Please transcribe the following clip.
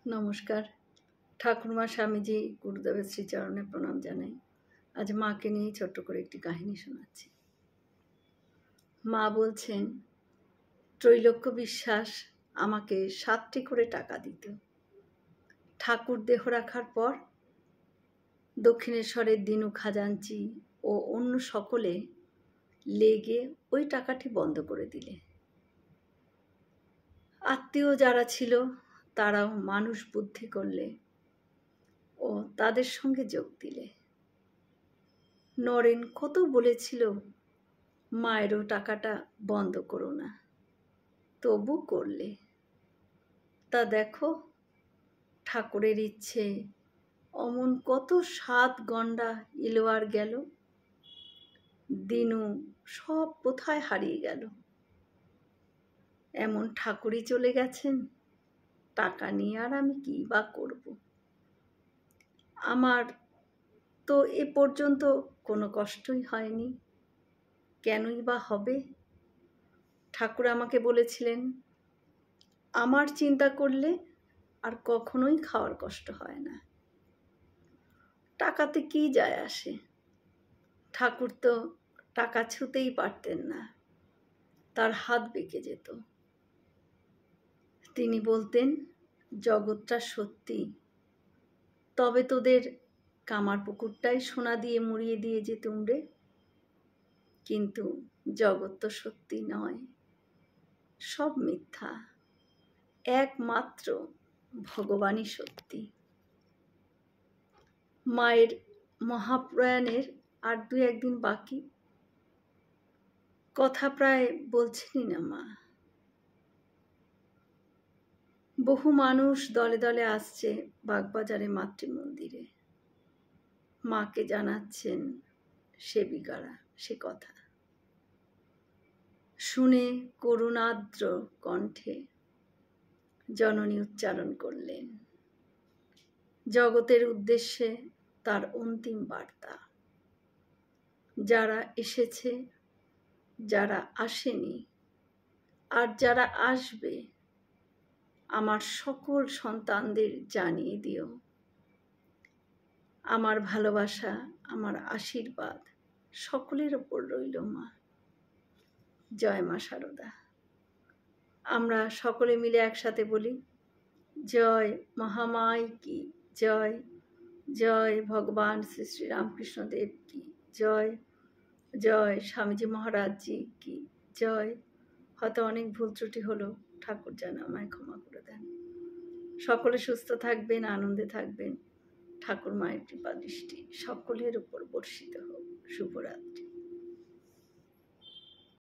নমস্কার। ঠাকুরমা স্বামীজি গুরুদেবের শ্রীচরণে প্রণাম জানাই। আজ মাকে নিয়ে ছোট্ট করে একটি কাহিনী শোনাচ্ছি। মা বলছেন, ত্রৈলোক্য বিশ্বাস আমাকে 7টি করে টাকা দিত। ঠাকুর দেহ রাখার পর দক্ষিণেশ্বরের দিনু খাজাঞ্চি ও অন্য সকলে লেগে ওই টাকাটি বন্ধ করে দিলে। আত্মীয় যারা ছিল তারাও মানুষ বুদ্ধি করলে ও তাদের সঙ্গে যোগ দিলে। নরেন কত বলেছিল, মায়েরও টাকাটা বন্ধ করো না, তবু করলে। তা দেখো, ঠাকুরের ইচ্ছে অমন কত 7 গণ্ডা এলো আর গেল। দিনু সব কোথায় হারিয়ে গেল। এমন ঠাকুরই চলে গেছেন, টাকা নিয়ে আর আমি কি বা করব। আমার তো এ পর্যন্ত কোনো কষ্টই হয়নি, কেনই বা হবে। ঠাকুর আমাকে বলেছিলেন, আমার চিন্তা করলে আর কখনোই খাওয়ার কষ্ট হয় না। টাকাতে কি যায় আসে? ঠাকুর তো টাকা ছুঁতেই পারতেন না, তার হাত বেঁকে যেত। তিনি বলতেন, জগৎটা সত্যি, তবে তোদের কামার পুকুরটাই সোনা দিয়ে মুড়িয়ে দিয়ে যেতুম রে। কিন্তু জগৎ তো সত্যি নয়, সব মিথ্যা, একমাত্র ভগবানই সত্যি। মায়ের মহাপ্রয়াণের আর 2-1 দিন বাকি। কথা প্রায় বলছেনই না মা। বহু মানুষ দলে দলে আসছে বাগবাজারে মাতৃমন্দিরে। মাকে জানাচ্ছেন সেবিকারা সে কথা। শুনে করুণাদ্র কণ্ঠে জননী উচ্চারণ করলেন, জগতের উদ্দেশ্যে তার অন্তিম বার্তা। যারা এসেছে, যারা আসেনি, আর যারা আসবে, আমার সকল সন্তানদের জানিয়ে দিও, আমার ভালোবাসা, আমার আশীর্বাদ সকলের ওপর রইল মা। জয় মা শারদা। আমরা সকলে মিলে একসাথে বলি, জয় মহামাই কি জয়, জয় ভগবান শ্রী শ্রী রামকৃষ্ণ দেব কি জয়, জয় স্বামীজি মহারাজ জি কি জয়। হয়তো অনেক ভুল ত্রুটি হলো, ঠাকুর যেন আমায় ক্ষমা করে দেন। সকলে সুস্থ থাকবেন, আনন্দে থাকবেন। ঠাকুর মায়ের কৃপা দৃষ্টি সকলের উপর বর্ষিত হোক। শুভরাত্রি।